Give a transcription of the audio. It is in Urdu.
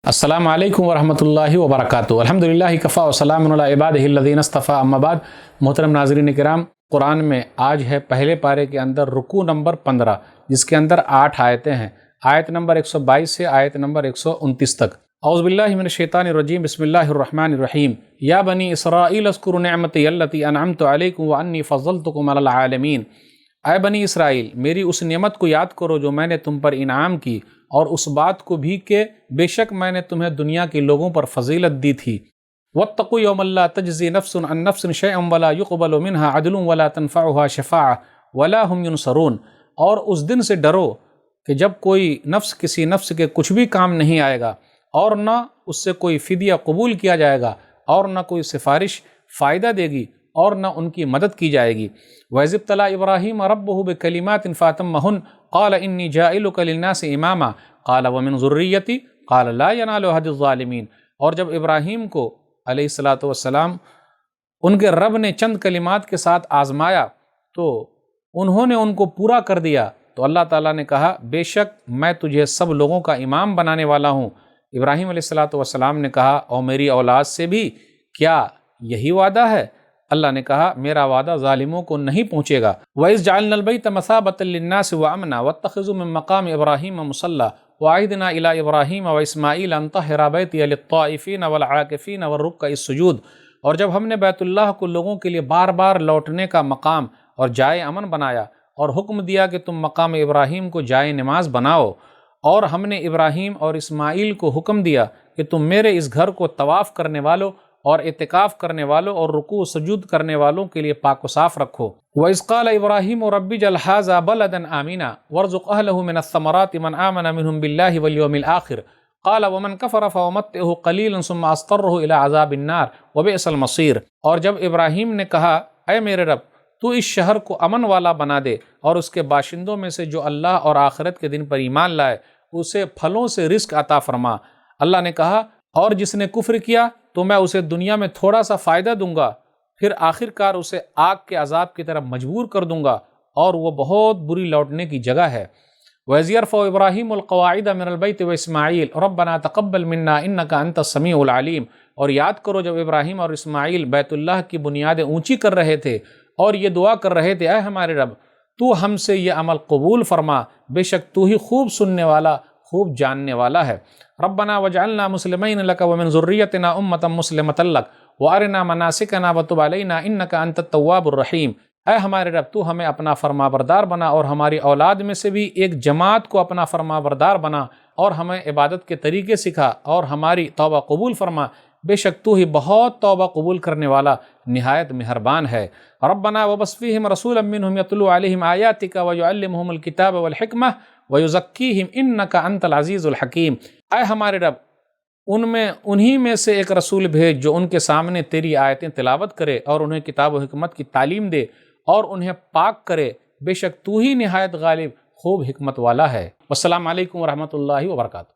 السلام علیکم ورحمۃ اللہ وبرکاتہ۔ الحمدللہ کفا وسلام علی عبادہ الذین اصطفیٰ، اما بعد۔ محترم ناظرین کرام، قرآن میں آج ہے پہلے پارے کے اندر رکوع نمبر 15، جس کے اندر 8 آیتیں ہیں، آیت نمبر 122 سے آیت نمبر 129 تک۔ اعوذ باللہ من الشیطان الرجیم، بسم اللہ الرحمن الرحیم۔ یا بنی اسرائیل اذکروا نعمتی التی انعمت علیکم وانی فضلتکم علی العالمین۔ اے بنی اسرائیل، میری اس نعمت کو یاد کرو جو میں نے تم پر انعام کی، اور اس بات کو بھی کہ بے شک میں نے تمہیں دنیا کے لوگوں پر فضیلت دی تھی۔ واتقوا یوما لا تجزی نفس عن نفس شیئا ولا يقبل منها عدل ولا تنفعها شفاعة ولا هم ينصرون۔ اور اس دن سے ڈرو کہ جب کوئی نفس کسی نفس کے کچھ بھی کام نہیں آئے گا، اور نہ اس سے کوئی فدیہ قبول کیا جائے گا، اور نہ کوئی سفارش فائدہ دے گی، اور نہ ان کی مدد کی جائے گی۔ وَإِذِ ابْتَلَىٰ إِبْرَاهِيمَ رَبُّهُ بِكَلِمَاتٍ فَأَتَمَّهُنَّ قَالَ إِنِّي جَاعِلُكَ لِلنَّاسِ إِمَامًا قَالَ وَمِنْ ذُرِّيَّتِي قَالَ لَا يَنَالُ عَهْدِ الظَّالِمِينَ۔ اور جب ابراہیم کو علیہ السلام ان کے رب نے چند کلمات کے ساتھ آزمایا تو انہوں نے ان کو پورا کر دیا، تو اللہ تعالیٰ نے کہا بے شک میں تجھے سب لوگوں کا امام بنانے والا ہوں۔ ابراہیم علیہ السلام نے کہا اور میری اولاد سے بھی کیا یہی وعدہ ہے؟ اللہ نے کہا میرا وعدہ ظالموں کو نہیں پہنچے گا۔ وَإِذْ جَعَلْنَا الْبَيْتَ مَثَابَةً لِلنَّاسِ وَأَمْنًا وَاتَّخِذُوا مِن مَّقَامِ إِبْرَاهِيمَ مُصَلًّى وَعَهِدْنَا إِلَىٰ إِبْرَاهِيمَ وَإِسْمَاعِيلَ أَن طَهِّرَا بَيْتِيَ لِلطَّائِفِينَ وَالْعَاكِفِينَ وَالرُّكَّعِ السُّجُودِ۔ اور جب ہم نے بیت اللہ کو لوگوں کے لیے بار بار لوٹنے کا مقام اور جائے امن بنایا، اور حکم دیا کہ تم مقام ابراہیم کو جائے نماز بناؤ، اور ہم نے ابراہیم اور اسماعیل کو حکم دیا کہ تم میرے اس گھر کو طواف کرنے والوں اور اعتکاف کرنے والوں اور رکوع و سجود کرنے والوں کے لیے پاک و صاف رکھو۔ وَإِذْ قَالَ إِبْرَاهِيمُ رَبِّ اجْعَلْ هَٰذَا بَلَدًا آمِنًا وَارْزُقْ أَهْلَهُ مِنَ الثَّمَرَاتِ مَنْ آمَنَ مِنْهُمْ بِاللَّهِ وَالْيَوْمِ الْآخِرِ قَالَ وَمَنْ كَفَرَ فَأُمَتِّعُهُ قَلِيلًا ثُمَّ أَضْطَرُّهُ إِلَىٰ عَذَابِ النَّارِ وَبِئْسَ الْمَصِيرُ۔ اور جب ابراہیم نے کہا اے میرے رب، تو اس شہر کو امن والا بنا دے، اور اس کے باشندوں میں سے جو اللہ اور آخرت کے دن پر ایمان لائے اسے پھلوں سے رزق عطا فرما۔ اللہ نے کہا اور جس نے کفر کیا تو میں اسے دنیا میں تھوڑا سا فائدہ دوں گا، پھر آخر کار اسے آگ کے عذاب کی طرف مجبور کر دوں گا، اور وہ بہت بری لوٹنے کی جگہ ہے۔ وَإِذْ يَرْفَعُ إِبْرَاهِيمُ الْقَوَاعِدَ مِنَ الْبَيْتِ وَإِسْمَاعِيلُ رَبَّنَا تَقَبَّلْ مِنَّا إِنَّكَ أَنْتَ السَّمِيعُ الْعَلِيمُ۔ اور یاد کرو جب ابراہیم اور اسماعیل بیت اللہ کی بنیادیں اونچی کر رہے تھے اور یہ دعا کر رہے تھے اے ہمارے رب، تو ہم سے یہ عمل قبول فرما، بے شک تو ہی خوب سننے والا، خوب جاننے والا ہے۔ ربنا وجعلنا مسلمین لک ومن ذریتنا امۃ مسلمۃ لک وارنا مناسکنا وتب علینا انک انت التواب الرحیم۔ اے ہمارے رب، تو ہمیں اپنا فرما بردار بنا، اور ہماری اولاد میں سے بھی ایک جماعت کو اپنا فرما بردار بنا، اور ہمیں عبادت کے طریقے سکھا، اور ہماری توبہ قبول فرما، بے شک تو ہی بہت توبہ قبول کرنے والا نہایت مہربان ہے۔ ربنا وبعث فیہم رسولا منہم یتلو علیہم آیاتک ویعلمہم الکتاب والحکمہ ویزکیہم انک انت العزیز الحکیم۔ اے ہمارے رب، انہی میں سے ایک رسول بھیج جو ان کے سامنے تیری آیتیں تلاوت کرے، اور انہیں کتاب و حکمت کی تعلیم دے، اور انہیں پاک کرے، بے شک تو ہی نہایت غالب خوب حکمت والا ہے۔ والسلام علیکم ورحمۃ اللہ وبرکاتہ۔